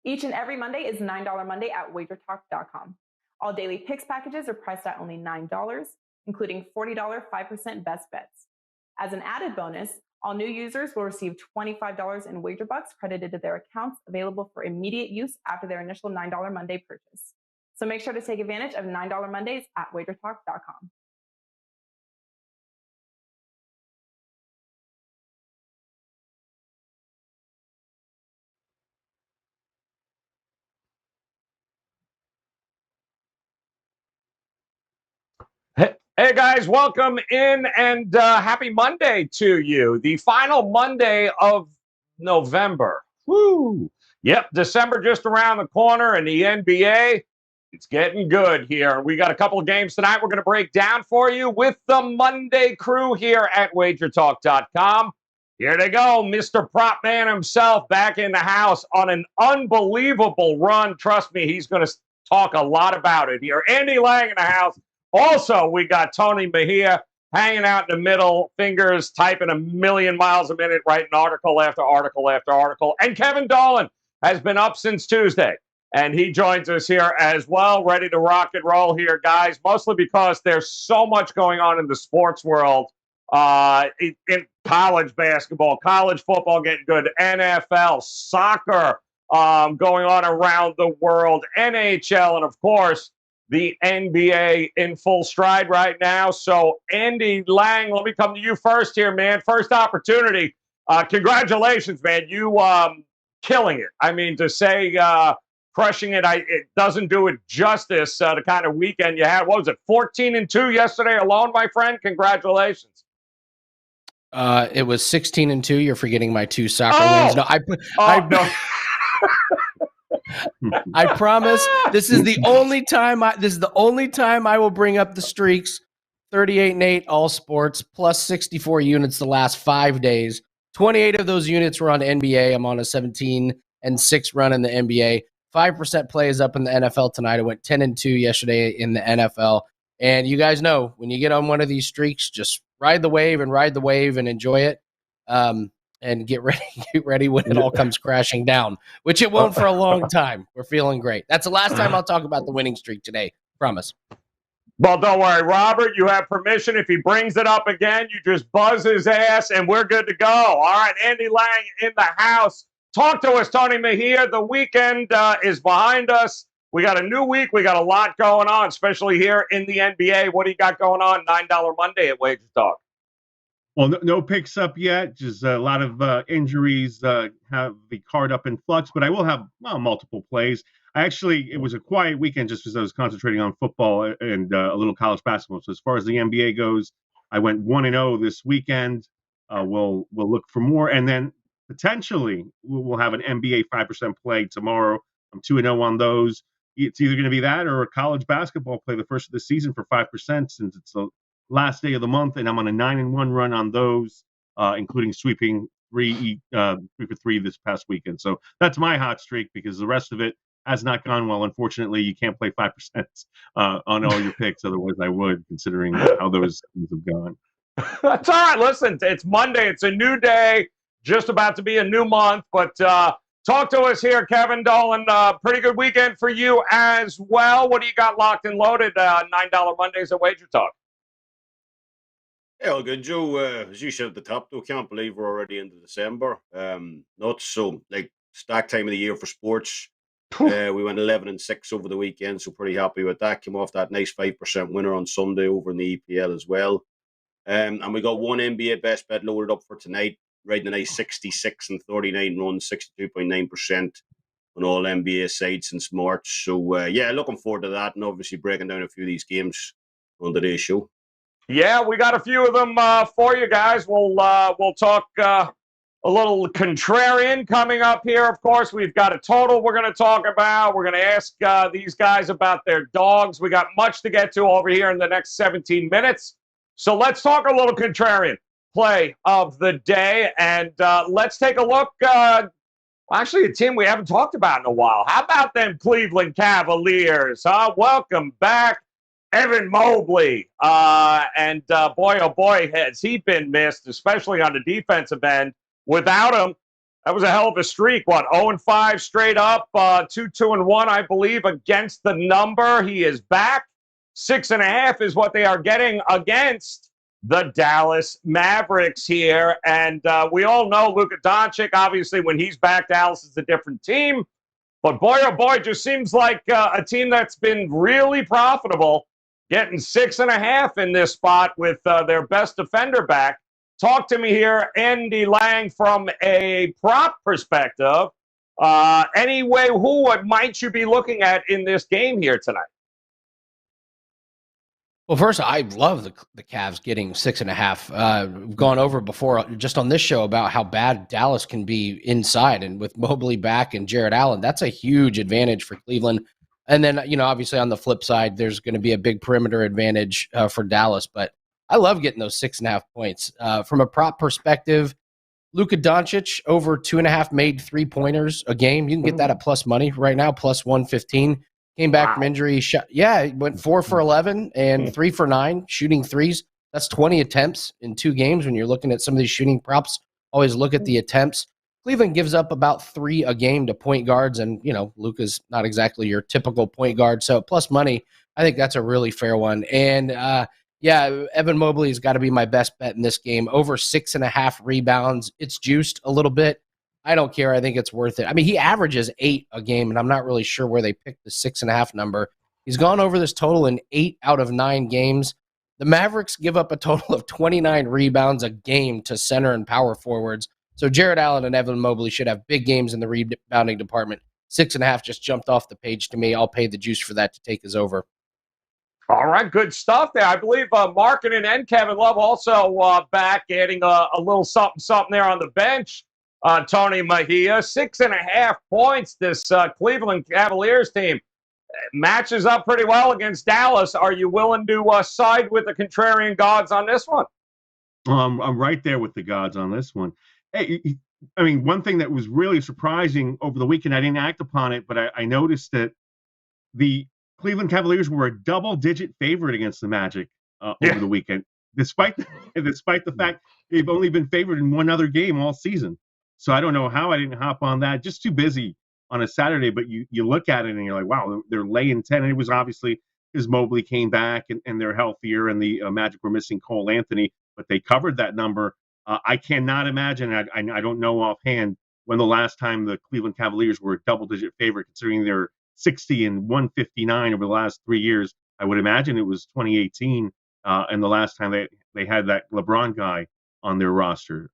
Each and every Monday is $9 Monday at WagerTalk.com. All daily picks packages are priced at only $9, including $40 5% best bets. As an added bonus, all new users will receive $25 in wager bucks credited to their accounts, available for immediate use after their initial $9 Monday purchase. So make sure to take advantage of $9 Mondays at WagerTalk.com. Hey guys, welcome in and happy Monday to you. The final Monday of November. Woo! Yep, December just around the corner, and the NBA, it's getting good here. We got a couple of games tonight we're going to break down for you with the Monday crew here at WagerTalk.com. Here they go, Mr. Prop Man himself back in the house on an unbelievable run. Trust me, he's going to talk a lot about it here. Andy Lang in the house. Also, we got Tony Mejia hanging out in the middle, fingers typing a million miles a minute, writing article after article after article. And Kevin Dolan has been up since Tuesday, and he joins us here as well, ready to rock and roll here, guys, mostly because there's so much going on in the sports world, in college basketball, college football getting good, NFL, soccer going on around the world, NHL, and, of course, the NBA in full stride right now. So, Andy Lang, let me come to you first here, man. First opportunity. Congratulations, man. You killing it. I mean, to say crushing it, it doesn't do it justice, the kind of weekend you had. What was it, 14-2 yesterday alone, my friend? Congratulations. It was 16-2. You're forgetting my 2 soccer wins. No, I promise this is the only time I will bring up the streaks. 38-8 all sports plus 64 units the last 5 days. 28 of those units were on NBA. I'm on a 17-6 run in the NBA. 5% plays up in the NFL tonight. I went 10-2 yesterday in the NFL. And you guys know when you get on one of these streaks, just ride the wave and enjoy it. And get ready when it all comes crashing down, which it won't for a long time. We're feeling great. That's the last time I'll talk about the winning streak today. Promise. Well, don't worry, Robert. You have permission. If he brings it up again, you just buzz his ass, and we're good to go. All right, Andy Lang in the house. Talk to us, Tony Mejia. The weekend is behind us. We got a new week. We got a lot going on, especially here in the NBA. What do you got going on? $9 Monday at Wager Talk. Well, no picks up yet. Just a lot of injuries have the card up in flux, but I will have multiple plays. It was a quiet weekend just because I was concentrating on football and a little college basketball. So as far as the NBA goes, I went 1-0 this weekend. We'll look for more, and then potentially we'll have an NBA 5% play tomorrow. I'm 2-0 on those. It's either going to be that or a college basketball play the first of the season for 5%, since it's the last day of the month, and I'm on a 9-1 run on those, including sweeping 3 for 3 this past weekend. So that's my hot streak, because the rest of it has not gone well. Unfortunately, you can't play 5% on all your picks. Otherwise, I would, considering how those things have gone. That's all right. Listen, it's Monday. It's a new day, just about to be a new month. But talk to us here, Kevin Dolan. Pretty good weekend for you as well. What do you got locked and loaded? $9 Mondays at Wager Talk. Yeah, all good, Joe. As you said at the top, though, can't believe we're already into December. Nuts. So, stack time of the year for sports. We went 11-6 over the weekend, so pretty happy with that. Came off that nice 5% winner on Sunday over in the EPL as well. And we got one NBA best bet loaded up for tonight, riding a nice 66-39 run, 62.9% on all NBA sides since March. So, looking forward to that, and obviously breaking down a few of these games on today's show. Yeah, we got a few of them for you guys. We'll talk a little contrarian coming up here. Of course, we've got a total we're going to talk about. We're going to ask these guys about their dogs. We got much to get to over here in the next 17 minutes. So let's talk a little contrarian play of the day, and let's take a look. Actually, a team we haven't talked about in a while. How about them Cleveland Cavaliers? Welcome back. Evan Mobley, and boy, oh boy, has he been missed, especially on the defensive end. Without him, That was a hell of a streak. What, 0-5 straight up, 2-2-1, I believe, against the number. He is back. 6.5 is what they are getting against the Dallas Mavericks here. And we all know Luka Doncic, obviously, when he's back, Dallas is a different team. But boy, oh boy, it just seems like a team that's been really profitable, getting 6.5 in this spot with their best defender back. Talk to me here, Andy Lang, from a prop perspective. Anyway, what might you be looking at in this game here tonight? Well, first, I love the Cavs getting 6.5. We've gone over before just on this show about how bad Dallas can be inside, and with Mobley back and Jared Allen, that's a huge advantage for Cleveland. And then, obviously on the flip side, there's going to be a big perimeter advantage for Dallas, but I love getting those 6.5 points. From a prop perspective, Luka Doncic over 2.5 made 3-pointers a game. You can get that at plus money right now, plus 115. Came back from injury. He went 4 for 11 and 3 for 9 shooting threes. That's 20 attempts in 2 games. When you're looking at some of these shooting props, always look at the attempts. Cleveland gives up about 3 a game to point guards, and Luka's not exactly your typical point guard. So plus money, I think that's a really fair one. And Evan Mobley has got to be my best bet in this game. Over 6.5 rebounds. It's juiced a little bit. I don't care. I think it's worth it. I mean, he averages 8 a game, and I'm not really sure where they picked the 6.5 number. He's gone over this total in 8 out of 9 games. The Mavericks give up a total of 29 rebounds a game to center and power forwards. So Jared Allen and Evan Mobley should have big games in the rebounding department. 6.5 just jumped off the page to me. I'll pay the juice for that to take us over. All right, good stuff there. I believe Markkanen and Kevin Love also back, adding a little something there on the bench. Tony Mejia, 6.5 points. This Cleveland Cavaliers team matches up pretty well against Dallas. Are you willing to side with the contrarian gods on this one? I'm right there with the gods on this one. Hey, I mean, one thing that was really surprising over the weekend, I didn't act upon it, but I noticed that the Cleveland Cavaliers were a double-digit favorite against the Magic over the weekend, despite the fact they've only been favored in one other game all season. So I don't know how I didn't hop on that. Just too busy on a Saturday. But you look at it and you're like, wow, they're laying 10. And it was obviously because Mobley came back and they're healthier, and the Magic were missing Cole Anthony, but they covered that number. I cannot imagine. I don't know offhand when the last time the Cleveland Cavaliers were a double-digit favorite, considering they're 60 and 159 over the last 3 years. I would imagine it was 2018, and the last time they had that LeBron guy on their roster.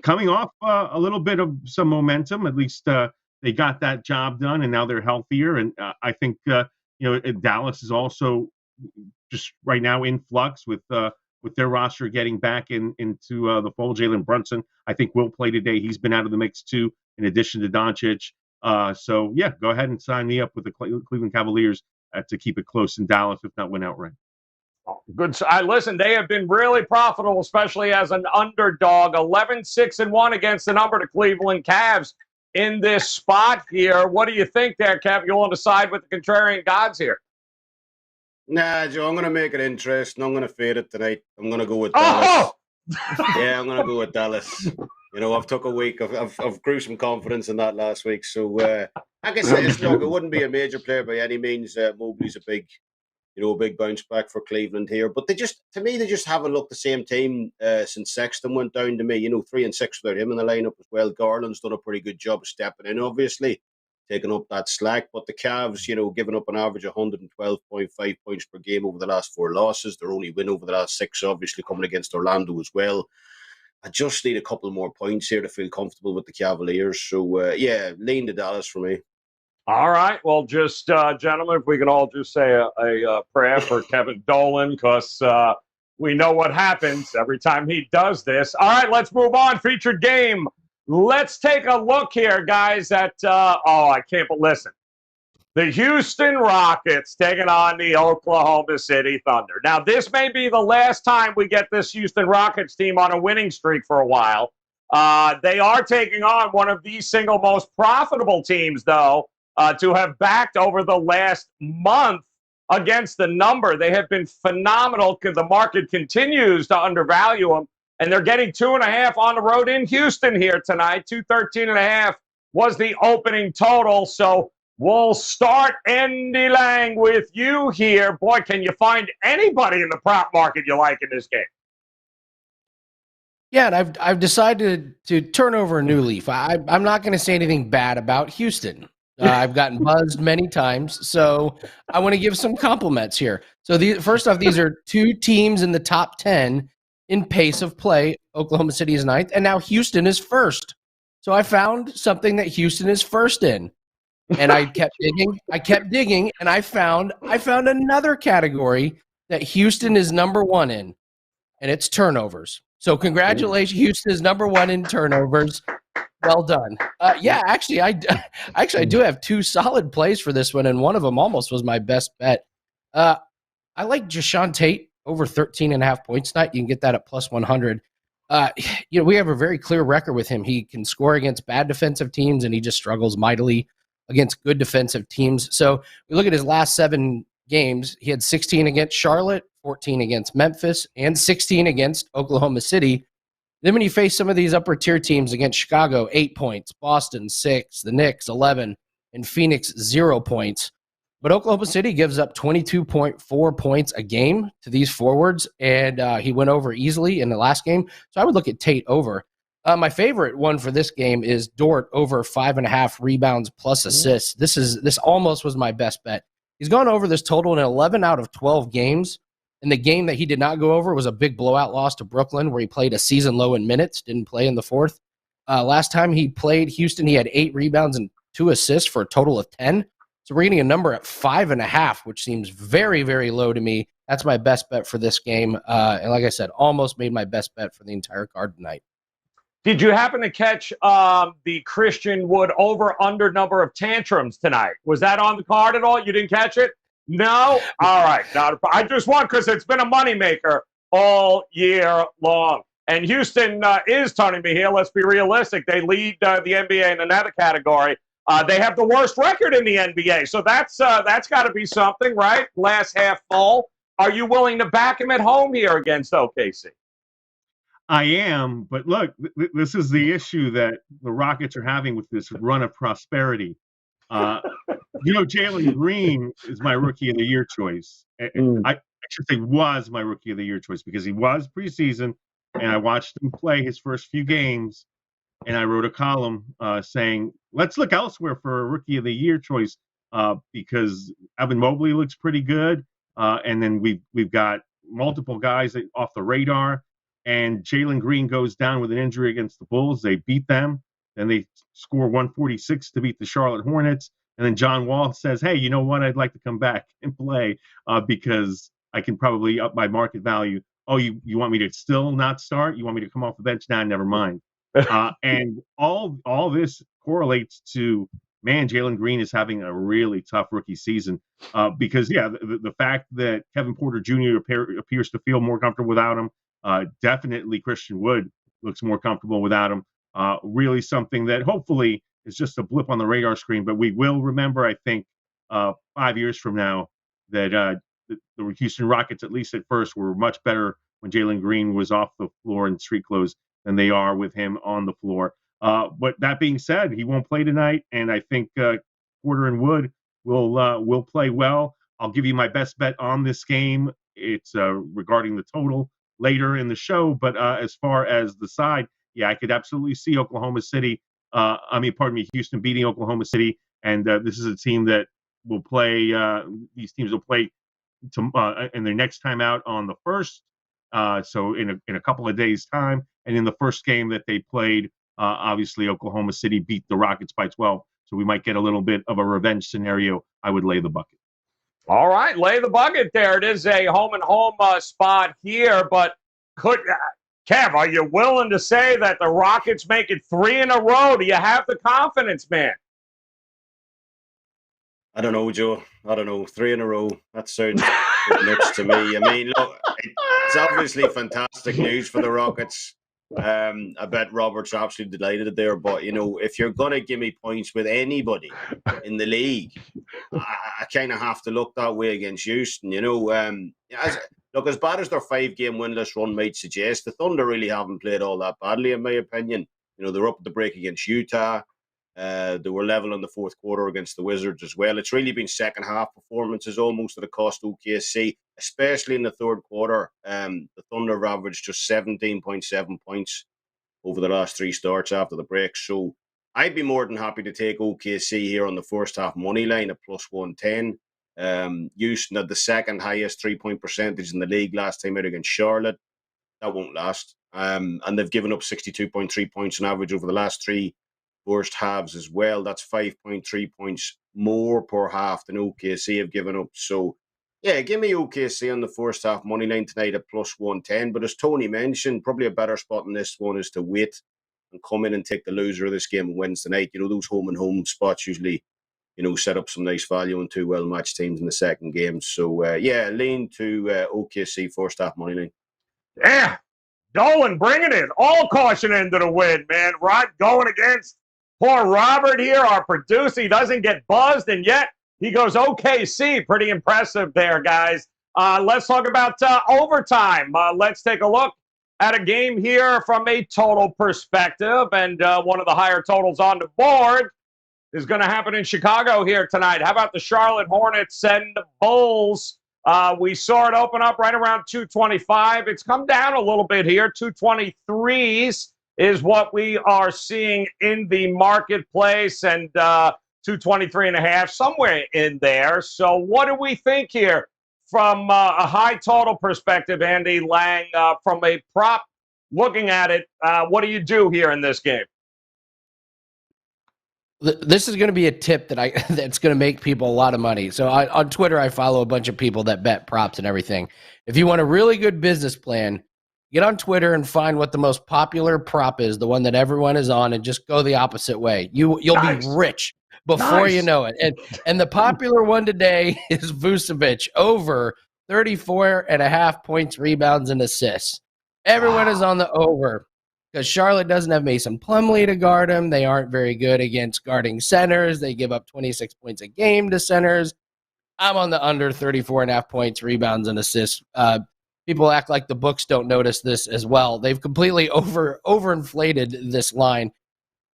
Coming off a little bit of some momentum, at least they got that job done, and now they're healthier. And I think Dallas is also just right now in flux with their roster getting back into the fold. Jalen Brunson, I think, will play today. He's been out of the mix too, in addition to Doncic. Go ahead and sign me up with the Cleveland Cavaliers to keep it close in Dallas, if not win outright. Good. Listen, they have been really profitable, especially as an underdog. 11-6-1 against the number to Cleveland Cavs in this spot here. What do you think there, Kev? You want to side with the contrarian gods here? Nah, Joe, I'm going to make it interesting. I'm going to fade it tonight. I'm going to go with Dallas. Yeah, I'm going to go with Dallas. I've took a week of gruesome confidence in that last week. So, like I said, it wouldn't be a major player by any means. Mobley's a big bounce back for Cleveland here. But they just haven't looked the same team since Sexton went down to me. 3-6 without him in the lineup as well. Garland's done a pretty good job of stepping in, obviously, taking up that slack. But the Cavs, giving up an average of 112.5 points per game over the last 4 losses. Their only win over the last 6, obviously, coming against Orlando as well. I just need a couple more points here to feel comfortable with the Cavaliers. So, lean to Dallas for me. All right. Well, just, gentlemen, if we can all just say a prayer for Kevin Dolan, because we know what happens every time he does this. All right, let's move on. Featured game. Let's take a look here, guys, at, listen. The Houston Rockets taking on the Oklahoma City Thunder. Now, this may be the last time we get this Houston Rockets team on a winning streak for a while. They are taking on one of the single most profitable teams, though, to have backed over the last month against the number. They have been phenomenal. The market continues to undervalue them. and they're getting 2.5 on the road in Houston here tonight. 213.5 was the opening total. So we'll start, Andy Lang, with you here. Boy, can you find anybody in the prop market you like in this game? Yeah, and I've decided to turn over a new leaf. I'm not going to say anything bad about Houston. I've gotten buzzed many times, so I want to give some compliments here. So first off, these are two teams in the top 10 in pace of play. Oklahoma City is 9th, and now Houston is 1st. So I found something that Houston is 1st in, and I kept digging, and I found another category that Houston is number 1 in, and it's turnovers. So congratulations, Houston is number 1 in turnovers. Well done. Actually, I do have 2 solid plays for this one, and one of them almost was my best bet. I like Jashawn Tate over 13.5 points tonight. You can get that at plus 100. We have a very clear record with him. He can score against bad defensive teams, and he just struggles mightily against good defensive teams. So we look at his last 7 games. He had 16 against Charlotte, 14 against Memphis, and 16 against Oklahoma City. Then when you face some of these upper tier teams against Chicago, 8 points, Boston, 6, the Knicks, 11, and Phoenix, 0 points. But Oklahoma City gives up 22.4 points a game to these forwards, and he went over easily in the last game. So I would look at Tate over. My favorite one for this game is Dort over 5.5 rebounds plus assists. This almost was my best bet. He's gone over this total in 11 out of 12 games. And the game that he did not go over was a big blowout loss to Brooklyn, where he played a season low in minutes, didn't play in the 4th. Last time he played Houston, he had 8 rebounds and 2 assists for a total of 10. So we're getting a number at 5.5, which seems very, very low to me. That's my best bet for this game. And like I said, almost made my best bet for the entire card tonight. Did you happen to catch the Christian Wood over-under number of tantrums tonight? Was that on the card at all? You didn't catch it? No? All right. I just want, because it's been a moneymaker all year long. And Houston is Tony Mejia. Let's be realistic. They lead the NBA in another category. They have the worst record in the NBA. So that's got to be something, right? Glass half full. Are you willing to back him at home here against OKC? I am, but look, this is the issue that the Rockets are having with this run of prosperity. Jalen Green is my Rookie of the Year choice. I should say was my Rookie of the Year choice because he was preseason, and I watched him play his first few games, and I wrote a column saying, let's look elsewhere for a Rookie of the Year choice because Evan Mobley looks pretty good, and then we've got multiple guys off the radar, and Jalen Green goes down with an injury against the Bulls. They beat them. Then they score 146 to beat the Charlotte Hornets. And then John Wall says, hey, you know what? I'd like to come back and play because I can probably up my market value. Oh, you want me to still not start? You want me to come off the bench? Nah, never mind. And all this correlates to, man, Jalen Green is having a really tough rookie season because, the fact that Kevin Porter Jr. appears to feel more comfortable without him, definitely Christian Wood looks more comfortable without him. Really something that hopefully is just a blip on the radar screen, but we will remember, I think, 5 years from now that the Houston Rockets, at least at first, were much better when Jalen Green was off the floor in street clothes than they are with him on the floor. But that being said, he won't play tonight, and I think Porter and Wood will play well. I'll give you my best bet on this game. It's regarding the total later in the show, but as far as the side, I could absolutely see Houston beating Oklahoma City, and this is a team that will play. These teams will play in their next time out on the 1st, so in a couple of days' time. And in the first game that they played, obviously Oklahoma City beat the Rockets by 12, so we might get a little bit of a revenge scenario. I would lay the bucket. All right, lay the bucket there. It is a home and home spot here, but Kev, are you willing to say that the Rockets make it 3 in a row? Do you have the confidence, man? I don't know, Joe. I don't know. 3 in a row. That sounds nuts to me. I mean, look, it's obviously fantastic news for the Rockets. I bet Robert's absolutely delighted there. But, if you're going to give me points with anybody in the league, I kind of have to look that way against Houston. look, as bad as their 5-game winless run might suggest, the Thunder really haven't played all that badly, in my opinion. They're up at the break against Utah. They were level in the fourth quarter against the Wizards as well. It's really been second half performances almost that have cost OKC, especially in the third quarter. The Thunder have averaged just 17.7 points over the last 3 starts after the break. So I'd be more than happy to take OKC here on the first half money line at plus 110. Houston had the second highest 3-point percentage in the league last time out against Charlotte. That won't last. And they've given up 62.3 points on average over the last 3 first halves as well. That's 5.3 points more per half than OKC have given up. So, yeah, give me OKC on the first half money line tonight at plus 110. But as Tony mentioned, probably a better spot in this one is to wait and come in and take the loser of this game and wins tonight. Those home and home spots usually, set up some nice value on 2 well-matched teams in the second game. So, lean to OKC first half money line. Yeah, Dolan bringing it. All caution into the wind, man. Rod going against poor Robert here, our producer. He doesn't get buzzed, and yet he goes OKC. Pretty impressive there, guys. Let's talk about overtime. Let's take a look at a game here from a total perspective, and one of the higher totals on the board is going to happen in Chicago here tonight. How about the Charlotte Hornets and the Bulls? We saw it open up right around 225. It's come down a little bit here. 223s is what we are seeing in the marketplace, and 223.5, somewhere in there. So what do we think here from a high total perspective, Andy Lang, from a prop looking at it? What do you do here in this game? This is going to be a tip that's going to make people a lot of money. So on Twitter, I follow a bunch of people that bet props and everything. If you want a really good business plan, get on Twitter and find what the most popular prop is, the one that everyone is on, and just go the opposite way. You'll be rich before you know it. And the popular one today is Vucevic over 34.5 points, rebounds, and assists. Everyone is on the over because Charlotte doesn't have Mason Plumlee to guard him. They aren't very good against guarding centers. They give up 26 points a game to centers. I'm on the under 34.5 points, rebounds, and assists. People act like the books don't notice this as well. They've completely overinflated this line.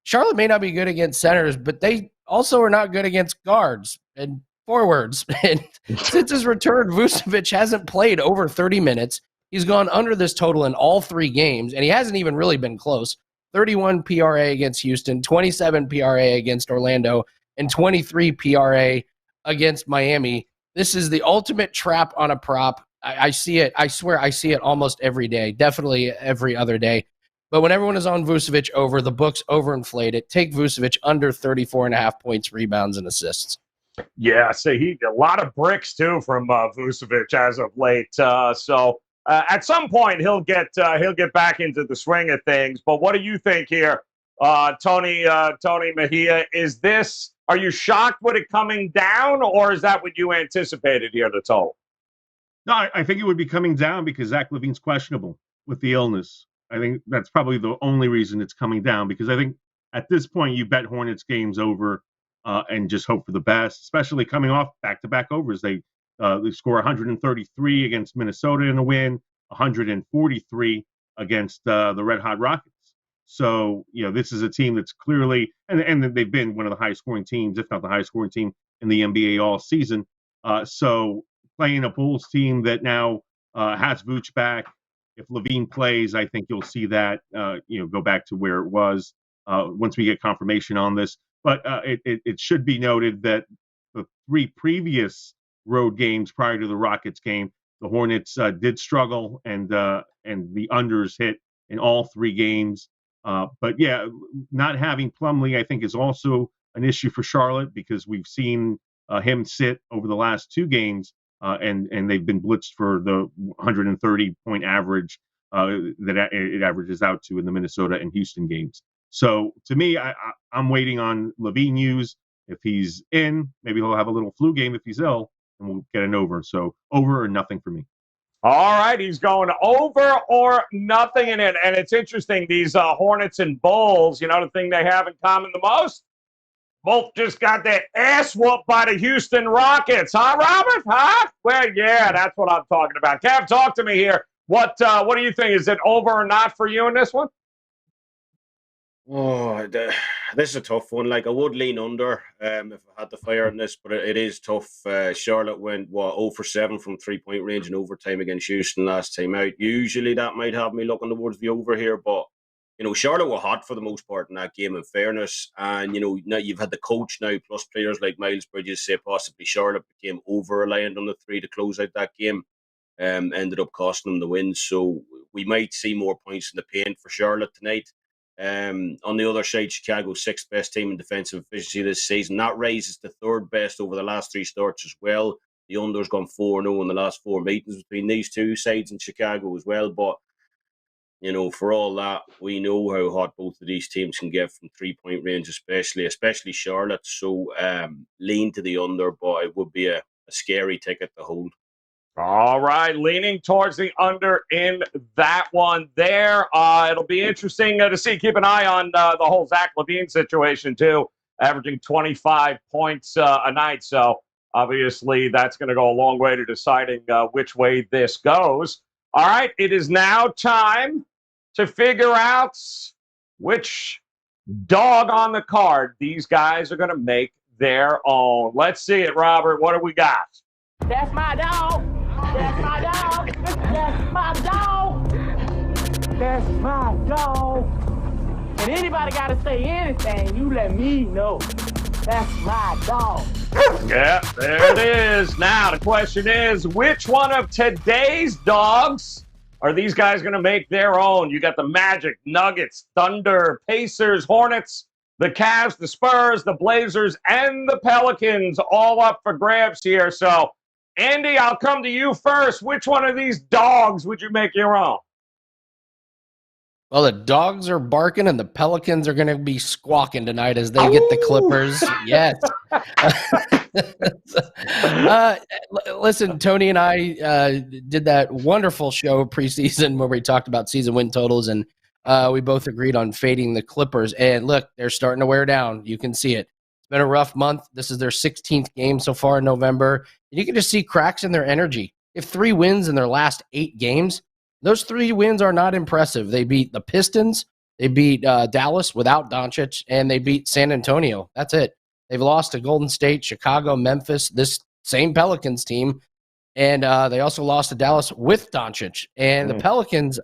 Charlotte may not be good against centers, but they also are not good against guards and forwards. And since his return, Vucevic hasn't played over 30 minutes. He's gone under this total in all 3 games, and he hasn't even really been close. 31 PRA against Houston, 27 PRA against Orlando, and 23 PRA against Miami. This is the ultimate trap on a prop. I see it. I swear I see it almost every day, definitely every other day. But when everyone is on Vucevic over, the books overinflate it. Take Vucevic under 34.5 points, rebounds, and assists. Yeah, so a lot of bricks, too, from Vucevic as of late. So at some point, he'll get back into the swing of things. But what do you think here, Tony Mejia? Are you shocked with it coming down, or is that what you anticipated here, the total? No, I think it would be coming down because Zach LaVine's questionable with the illness. I think that's probably the only reason it's coming down, because I think at this point you bet Hornets games over and just hope for the best, especially coming off back-to-back overs. They score 133 against Minnesota in a win, 143 against the Red Hot Rockets. So, this is a team that's clearly, and they've been one of the highest scoring teams, if not the highest scoring team in the NBA all season. So playing a Bulls team that now has Vooch back, if LaVine plays, I think you'll see that, go back to where it was once we get confirmation on this. But it should be noted that the 3 previous road games prior to the Rockets game, the Hornets did struggle, and the unders hit in all 3 games. But yeah, not having Plumlee, I think, is also an issue for Charlotte, because we've seen him sit over the last 2 games, and they've been blitzed for the 130-point average that it averages out to in the Minnesota and Houston games. So to me, I'm waiting on LaVine news. If he's in, maybe he'll have a little flu game if he's ill, and we'll get an over. So over or nothing for me. All right, he's going over or nothing in it. And it's interesting, these Hornets and Bulls, the thing they have in common the most? both just got their ass whooped by the Houston Rockets. Huh, Robert? Huh? Well, yeah, that's what I'm talking about. Kev, talk to me here. What do you think? Is it over or not for you in this one? Oh, this is a tough one. Like, I would lean under if I had the fire on this, but it is tough. Charlotte went 0 for 7 from 3-point range in overtime against Houston last time out. Usually that might have me looking towards the over here, but Charlotte were hot for the most part in that game, in fairness. And now you've had the coach now plus players like Miles Bridges say possibly Charlotte became over reliant on the three to close out that game. Ended up costing them the win. So we might see more points in the paint for Charlotte tonight. On the other side, Chicago's sixth best team in defensive efficiency this season. That raises to third best over the last three starts as well. The under's gone 4-0 in the last four meetings between these two sides in Chicago as well. But, for all that, we know how hot both of these teams can get from 3-point range, especially Charlotte. So lean to the under, but it would be a scary ticket to hold. All right, leaning towards the under in that one there. It'll be interesting to see. Keep an eye on the whole Zach LaVine situation, too, averaging 25 points a night. So, obviously, that's going to go a long way to deciding which way this goes. All right, it is now time to figure out which dog on the card these guys are going to make their own. Let's see it, Robert. What do we got? That's my dog. That's my dog. That's my dog. That's my dog. And anybody got to say anything, you let me know. That's my dog. Yeah, there it is. Now, the question is, which one of today's dogs are these guys going to make their own? You got the Magic, Nuggets, Thunder, Pacers, Hornets, the Cavs, the Spurs, the Blazers, and the Pelicans all up for grabs here. So, Andy, I'll come to you first. Which one of these dogs would you make your own? Well, the dogs are barking and the Pelicans are going to be squawking tonight as they get the Clippers. Yes. Listen, Tony and I did that wonderful show preseason where we talked about season win totals, and we both agreed on fading the Clippers. And look, they're starting to wear down. You can see it. It's been a rough month. This is their 16th game so far in November. And you can just see cracks in their energy. They have 3 wins in their last 8 games. Those 3 wins are not impressive. They beat the Pistons, they beat Dallas without Doncic, and they beat San Antonio. That's it. They've lost to Golden State, Chicago, Memphis, this same Pelicans team, and they also lost to Dallas with Doncic. And the Pelicans,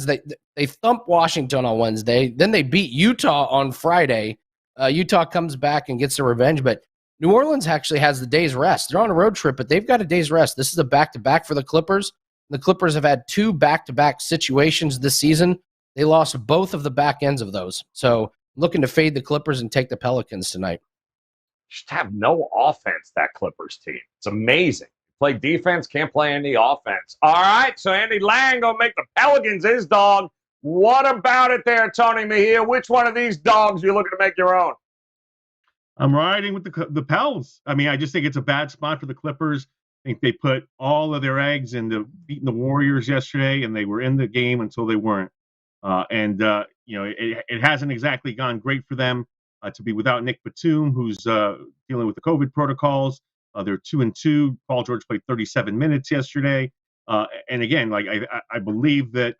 they thumped Washington on Wednesday. Then they beat Utah on Friday. Utah comes back and gets their revenge, but New Orleans actually has the day's rest. They're on a road trip, but they've got a day's rest. This is a back-to-back for the Clippers. The Clippers have had 2 back-to-back situations this season. They lost both of the back ends of those. So looking to fade the Clippers and take the Pelicans tonight. Just have no offense, that Clippers team. It's amazing. Play defense, can't play any offense. All right, so Andy Lang going to make the Pelicans his dog. What about it there, Tony Mejia? Which one of these dogs are you looking to make your own? I'm riding with the Pels. I mean, I just think it's a bad spot for the Clippers. I think they put all of their eggs into beating the Warriors yesterday, and they were in the game until they weren't. It hasn't exactly gone great for them to be without Nick Batum, who's dealing with the COVID protocols. They're 2-2. Paul George played 37 minutes yesterday. And again, I believe that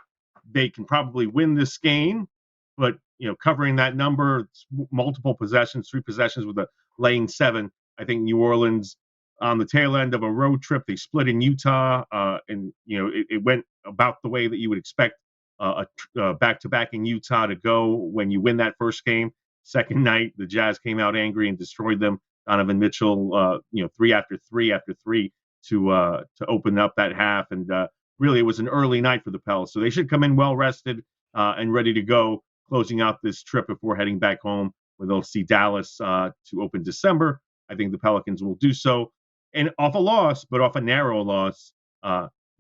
they can probably win this game, but covering that number, multiple possessions, 3 possessions with a laying 7. I think New Orleans, on the tail end of a road trip, they split in Utah, and it went about the way that you would expect a back-to-back in Utah to go when you win that first game. Second night, the Jazz came out angry and destroyed them. Donovan Mitchell, 3 after 3 after 3 to open up that half, and really it was an early night for the Pels, so they should come in well rested and ready to go, closing out this trip before heading back home, where they'll see Dallas to open December. I think the Pelicans will do so. And off a loss, but off a narrow loss,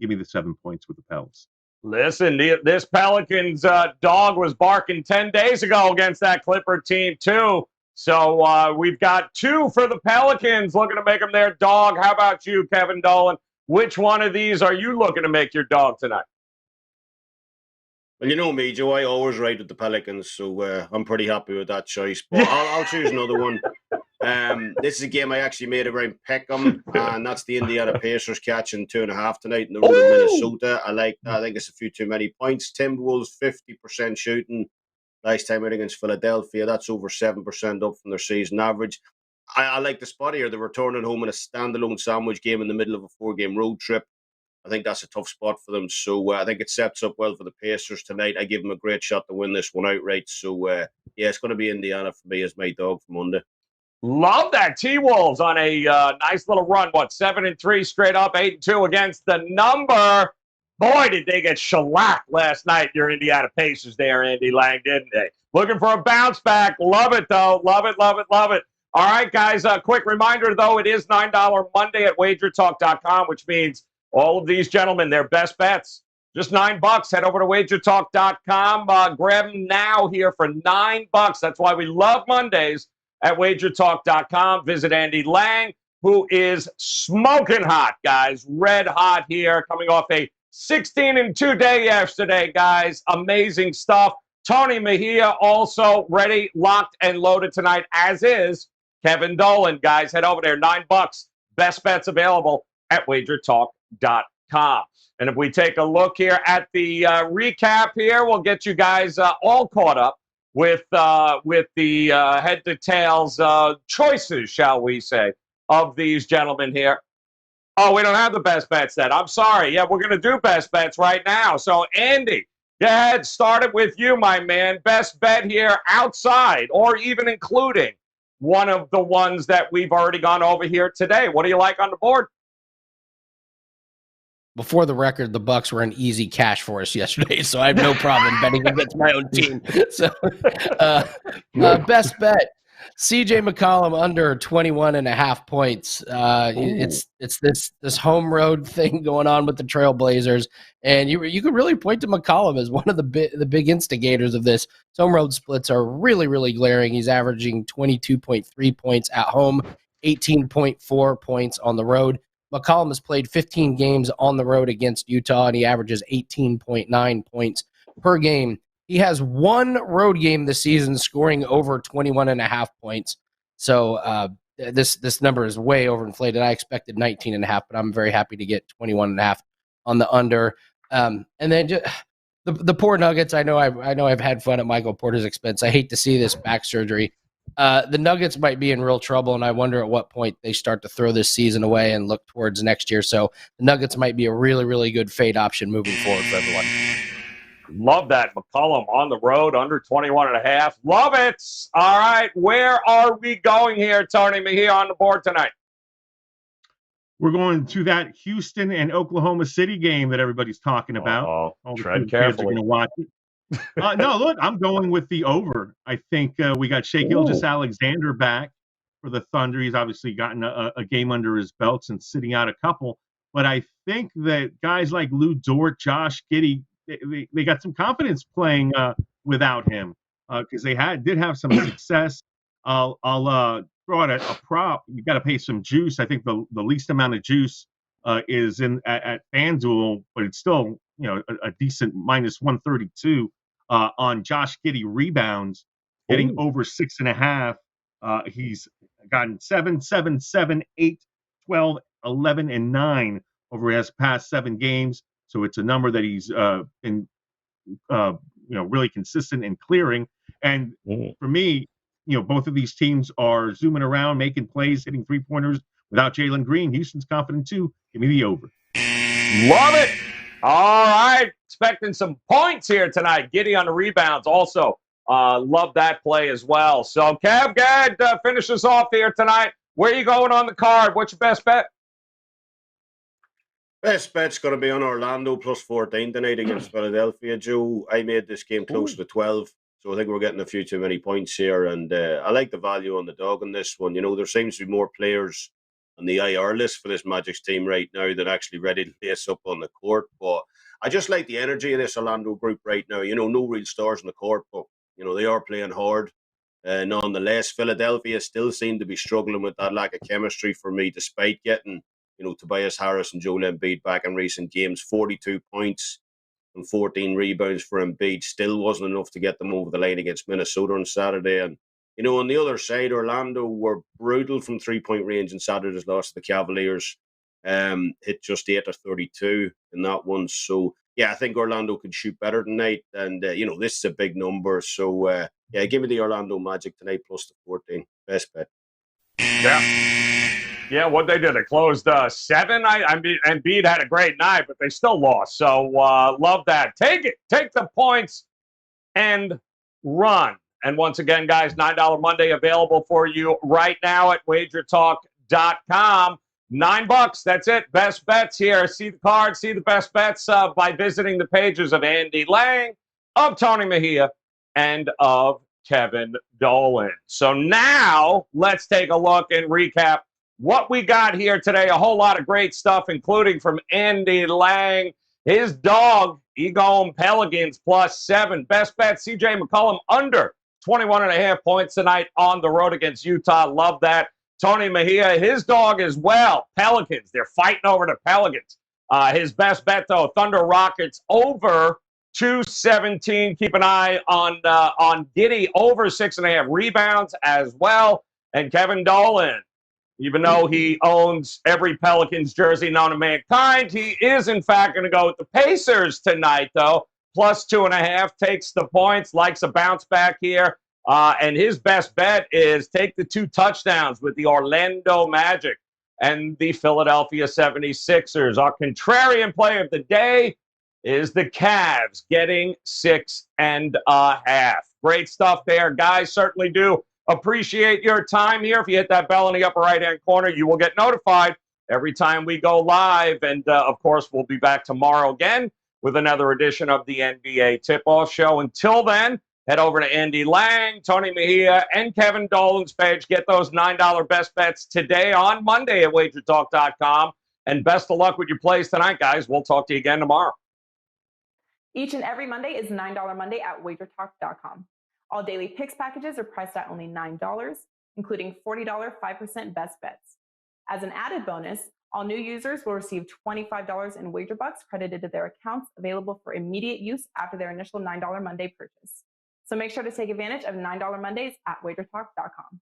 give me the 7 points with the Pels. Listen, this Pelicans dog was barking 10 days ago against that Clipper team, too. So we've got 2 for the Pelicans looking to make them their dog. How about you, Kevin Dolan? Which one of these are you looking to make your dog tonight? Well, you know me, Joe. I always ride with the Pelicans, so I'm pretty happy with that choice. But I'll choose another one. This is a game I actually made around Peckham, and that's the Indiana Pacers catching 2.5 tonight in the road of Minnesota. I like that. I think it's a few too many points. Timberwolves 50% shooting last time out against Philadelphia. That's over 7% up from their season average. I like the spot here. They're returning home in a standalone sandwich game in the middle of a 4-game road trip. I think that's a tough spot for them. So I think it sets up well for the Pacers tonight. I give them a great shot to win this one outright. So, yeah, it's going to be Indiana for me as my dog for Monday. Love that. T-Wolves on a nice little run. 7-3 straight up, 8-2 against the number. Boy, did they get shellacked last night, your Indiana Pacers there, Andy Lang, didn't they? Looking for a bounce back. Love it, though. Love it, love it, love it. All right, guys, a quick reminder, though, it is $9 Monday at WagerTalk.com, which means all of these gentlemen, their best bets, just $9. Head over to WagerTalk.com. Grab them now here for $9. That's why we love Mondays at WagerTalk.com. Visit Andy Lang, who is smoking hot, guys. Red hot here, coming off a 16-2 day yesterday, guys. Amazing stuff. Tony Mejia also ready, locked, and loaded tonight, as is Kevin Dolan. Guys, head over there. $9. Best bets available at WagerTalk.com. And if we take a look here at the recap here, we'll get you guys all caught up with the head to tails choices, shall we say, of these gentlemen here. Oh, we don't have the best bets then. I'm sorry. Yeah, we're going to do best bets right now. So, Andy, go ahead. Started with you, my man. Best bet here outside or even including one of the ones that we've already gone over here today. What do you like on the board? Before the record, the Bucks were an easy cash for us yesterday, so I have no problem betting against my own team. So, best bet: CJ McCollum under 21.5 points. It's this home road thing going on with the Trailblazers, and you could really point to McCollum as one of the big instigators of this. His home road splits are really, really glaring. He's averaging 22.3 points at home, 18.4 points on the road. McCollum has played 15 games on the road against Utah, and he averages 18.9 points per game. He has one road game this season scoring over 21.5 points. So this number is way overinflated. I expected 19.5, but I'm very happy to get 21.5 on the under. And then just, the poor Nuggets. I know I've had fun at Michael Porter's expense. I hate to see this back surgery. The Nuggets might be in real trouble, and I wonder at what point they start to throw this season away and look towards next year. So the Nuggets might be a really, really good fade option moving forward for everyone. Love that. McCollum on the road, under 21.5. Love it. All right, where are we going here, Tony Mejia, on the board tonight? We're going to that Houston and Oklahoma City game that everybody's talking about. All tread carefully. Are going to watch it. No, look, I'm going with the over. I think we got Shai Gilgeous-Alexander back for the Thunder. He's obviously gotten a game under his belt and sitting out a couple. But I think that guys like Lou Dort, Josh Giddey, they got some confidence playing without him because they did have some success. I'll throw out a prop. You got to pay some juice. I think the least amount of juice is at FanDuel, but it's still a decent minus 132 on Josh Giddey rebounds, getting over 6.5. He's gotten 7, 7, 7, 8, 12, 11, and 9 over his past 7 games. So it's a number that he's been really consistent in clearing. And for me, both of these teams are zooming around, making plays, hitting 3-pointers without Jalen Green. Houston's confident too. Give me the over. Love it. All right. Expecting some points here tonight. Giddey on the rebounds also. Love that play as well. So, Kev, go ahead, finish us off here tonight. Where are you going on the card? What's your best bet? Best bet's going to be on Orlando plus 14 tonight against Philadelphia, Joe. I made this game close to 12, so I think we're getting a few too many points here. And I like the value on the dog on this one. There seems to be more players on the IR list for this Magic's team right now than actually ready to lace up on the court. But I just like the energy of this Orlando group right now. No real stars on the court, but, they are playing hard. Nonetheless, Philadelphia still seem to be struggling with that lack of chemistry for me, despite getting, Tobias Harris and Joel Embiid back in recent games. 42 points and 14 rebounds for Embiid. Still wasn't enough to get them over the line against Minnesota on Saturday. And, you know, on the other side, Orlando were brutal from three-point range in Saturday's loss to the Cavaliers. Hit just 8 of 32 in that one. So, yeah, I think Orlando could shoot better tonight. And, you know, this is a big number. So, yeah, give me the Orlando Magic tonight plus the 14. Best bet. Yeah, what they did, they closed 7. I mean, Embiid had a great night, but they still lost. So love that. Take it. Take the points and run. And once again, guys, $9 Monday available for you right now at WagerTalk.com. $9. That's it. Best bets here. See the card, see the best bets by visiting the pages of Andy Lang, of Tony Mejia, and of Kevin Dolan. So now let's take a look and recap what we got here today. A whole lot of great stuff, including from Andy Lang. His dog, Egon Pelicans, +7. Best bet, CJ McCollum, under 21.5 points tonight on the road against Utah. Love that. Tony Mejia, his dog as well. Pelicans, they're fighting over the Pelicans. His best bet, though, Thunder Rockets over 217. Keep an eye on Giddey over 6.5 rebounds as well. And Kevin Dolan, even though he owns every Pelicans jersey known to mankind, he is, in fact, going to go with the Pacers tonight, though. +2.5, takes the points, likes a bounce back here. And his best bet is take the 2 touchdowns with the Orlando Magic and the Philadelphia 76ers. Our contrarian play of the day is the Cavs getting 6.5. Great stuff there, guys. Certainly do appreciate your time here. If you hit that bell in the upper right-hand corner, you will get notified every time we go live. And, of course, we'll be back tomorrow again with another edition of the NBA Tip-Off Show. Until then, head over to Andy Lang, Tony Mejia, and Kevin Dolan's page. Get those $9 best bets today on Monday at WagerTalk.com. And best of luck with your plays tonight, guys. We'll talk to you again tomorrow. Each and every Monday is $9 Monday at WagerTalk.com. All daily picks packages are priced at only $9, including $40 5% best bets. As an added bonus, all new users will receive $25 in wager bucks credited to their accounts, available for immediate use after their initial $9 Monday purchase. So make sure to take advantage of $9 Mondays at WagerTalk.com.